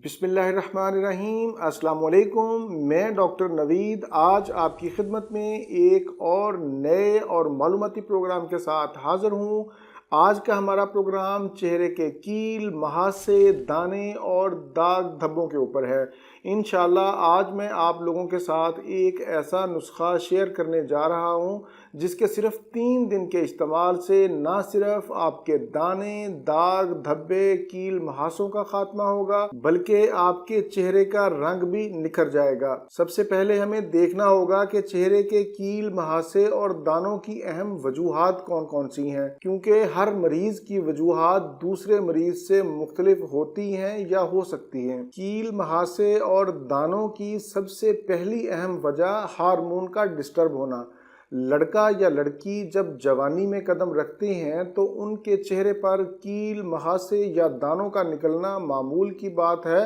बिस्मिल्लाहिर्रहमानिर्रहीम। अस्सलाम वालेकुम। मैं डॉक्टर नवीद आज आपकी खिदमत में एक और नए और मालूमाती प्रोग्राम के साथ हाज़िर हूँ। आज का हमारा प्रोग्राम चेहरे के कील, महासे, दाने और दाग धब्बों के ऊपर है। इंशाल्लाह आज मैं आप लोगों के साथ एक ऐसा नुस्खा शेयर करने जा रहा हूँ जिसके सिर्फ 3 दिन के इस्तेमाल से ना सिर्फ आपके दाने, दाग, धब्बे, कील, महासों का खात्मा होगा बल्कि आपके चेहरे का रंग भी निखर जाएगा। सबसे पहले हमें देखना होगा कि चेहरे के कील, महासे और दानों की अहम वजूहात कौन कौन सी हैं, क्योंकि हर मरीज की वजूहात दूसरे मरीज से मुख्तलिफ होती हैं या हो सकती हैं। कील, महासे और दानों की सबसे पहली अहम वजह हार्मोन का डिस्टर्ब होना। लड़का या लड़की जब जवानी में कदम रखते हैं तो उनके चेहरे पर कील, महासे या दानों का निकलना मामूल की बात है।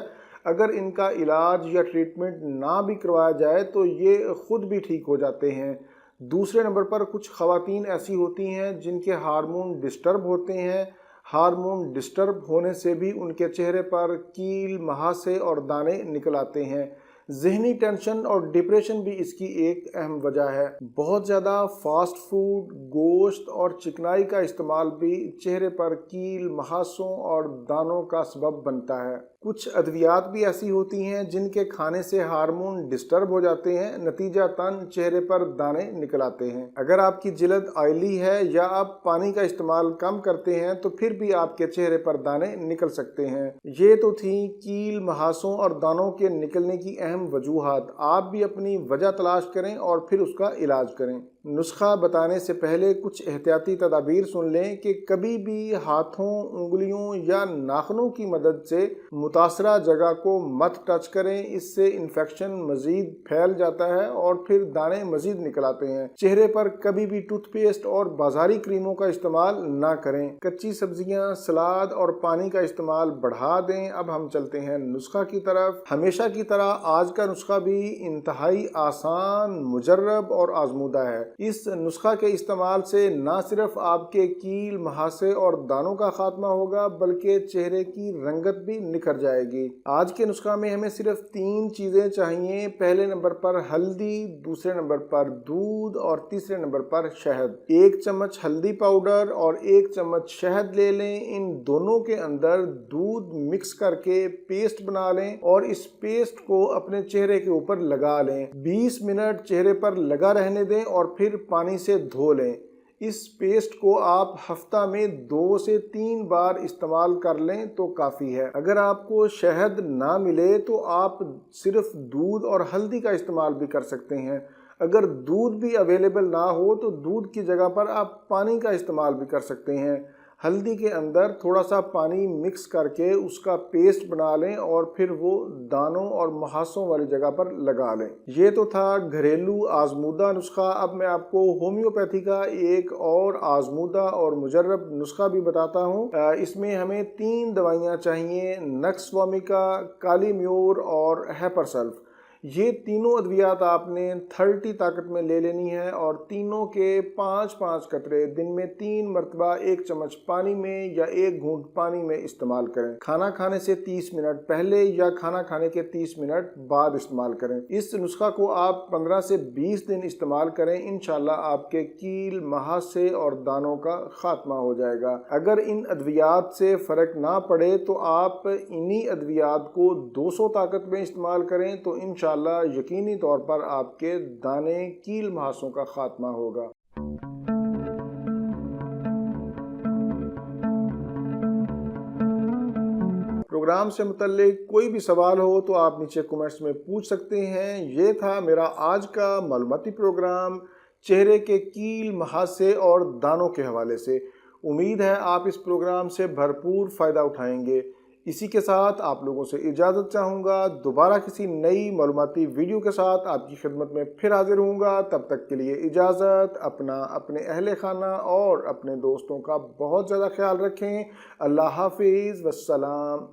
अगर इनका इलाज या ट्रीटमेंट ना भी करवाया जाए तो ये खुद भी ठीक हो जाते हैं। दूसरे नंबर पर कुछ ख़वातीन ऐसी होती हैं जिनके हार्मोन डिस्टर्ब होते हैं। हार्मोन डिस्टर्ब होने से भी उनके चेहरे पर कील, महासे और दाने निकल आते हैं। ज़हनी टेंशन और डिप्रेशन भी इसकी एक अहम वजह है। बहुत ज़्यादा फास्ट फूड, गोश्त और चिकनाई का इस्तेमाल भी चेहरे पर कील, महासों और दानों का सबब बनता है। कुछ अद्वियात भी ऐसी होती हैं जिनके खाने से हार्मोन डिस्टर्ब हो जाते हैं, नतीजतन चेहरे पर दाने निकल आते हैं। अगर आपकी जिल्द ऑयली है या आप पानी का इस्तेमाल कम करते हैं तो फिर भी आपके चेहरे पर दाने निकल सकते हैं। ये तो थी कील, महासों और दानों के निकलने की अहम वजूहात। आप भी अपनी वजह तलाश करें और फिर उसका इलाज करें। नुस्खा बताने से पहले कुछ एहतियाती तदाबीर सुन लें कि कभी भी हाथों, उंगलियों या नाखूनों की मदद से मुतासरा जगह को मत टच करें, इससे इन्फेक्शन मजीद फैल जाता है और फिर दाने मजीद निकल आते हैं। चेहरे पर कभी भी टूथपेस्ट और बाजारी क्रीमों का इस्तेमाल ना करें। कच्ची सब्जियां, सलाद और पानी का इस्तेमाल बढ़ा दें। अब हम चलते हैं नुस्खा की तरफ। हमेशा की तरह आज का नुस्खा भी इंतहाई आसान, मुजर्रब और आजमूदा है। इस नुस्खा के इस्तेमाल से ना सिर्फ आपके कील, महासे और दानों का खात्मा होगा बल्कि चेहरे की रंगत भी निखर जाएगी। आज के नुस्खा में हमें सिर्फ 3 चीजें चाहिए। पहले नंबर पर हल्दी, दूसरे नंबर पर दूध और तीसरे नंबर पर शहद। 1 चम्मच हल्दी पाउडर और 1 चम्मच शहद ले लें। इन दोनों के अंदर दूध मिक्स करके पेस्ट बना लें और इस पेस्ट को अपने चेहरे के ऊपर लगा लें। 20 मिनट चेहरे पर लगा रहने दें और फिर पानी से धो लें। इस पेस्ट को आप हफ्ता में 2 से 3 बार इस्तेमाल कर लें तो काफ़ी है। अगर आपको शहद ना मिले तो आप सिर्फ दूध और हल्दी का इस्तेमाल भी कर सकते हैं। अगर दूध भी अवेलेबल ना हो तो दूध की जगह पर आप पानी का इस्तेमाल भी कर सकते हैं। हल्दी के अंदर थोड़ा सा पानी मिक्स करके उसका पेस्ट बना लें और फिर वो दानों और महासों वाली जगह पर लगा लें। ये तो था घरेलू आजमूदा नुस्खा। अब मैं आपको होम्योपैथी का एक और आजमूदा और मुजर्रब नुस्खा भी बताता हूँ। इसमें हमें 3 दवाइयाँ चाहिए, नक्स वोमिका, काली म्यूर और हेपरसल्फ। ये तीनों अद्वियात आपने 30 ताकत में ले लेनी है और तीनों के 5-5 कतरे दिन में 3 मरतबा 1 चम्मच पानी में या 1 घूंट पानी में इस्तेमाल करें। खाना खाने से 30 मिनट पहले या खाना खाने के 30 मिनट बाद इस्तेमाल करें। इस नुस्खा को आप 15 से 20 दिन इस्तेमाल करें। इंशाल्लाह आपके कील, महासे और दानों का खात्मा हो जाएगा। अगर इन अद्वियात से फ़र्क ना पड़े तो आप इन्हीं अद्वियात को 200 ताकत में इस्तेमाल करें तो इंशाल्लाह यकीनी तौर पर आपके दाने, कील, महासों का खात्मा होगा। प्रोग्राम से मुतल्लिक कोई भी सवाल हो तो आप नीचे कमेंट्स में पूछ सकते हैं। ये था मेरा आज का मालूमाती प्रोग्राम चेहरे के कील, महासे और दानों के हवाले से। उम्मीद है आप इस प्रोग्राम से भरपूर फ़ायदा उठाएंगे। इसी के साथ आप लोगों से इजाज़त चाहूँगा। दोबारा किसी नई मालूमाती वीडियो के साथ आपकी खिदमत में फिर हाजिर होऊंगा। तब तक के लिए इजाज़त। अपने अहले खाना और अपने दोस्तों का बहुत ज़्यादा ख्याल रखें। अल्लाह हाफिज़, वस्सलाम।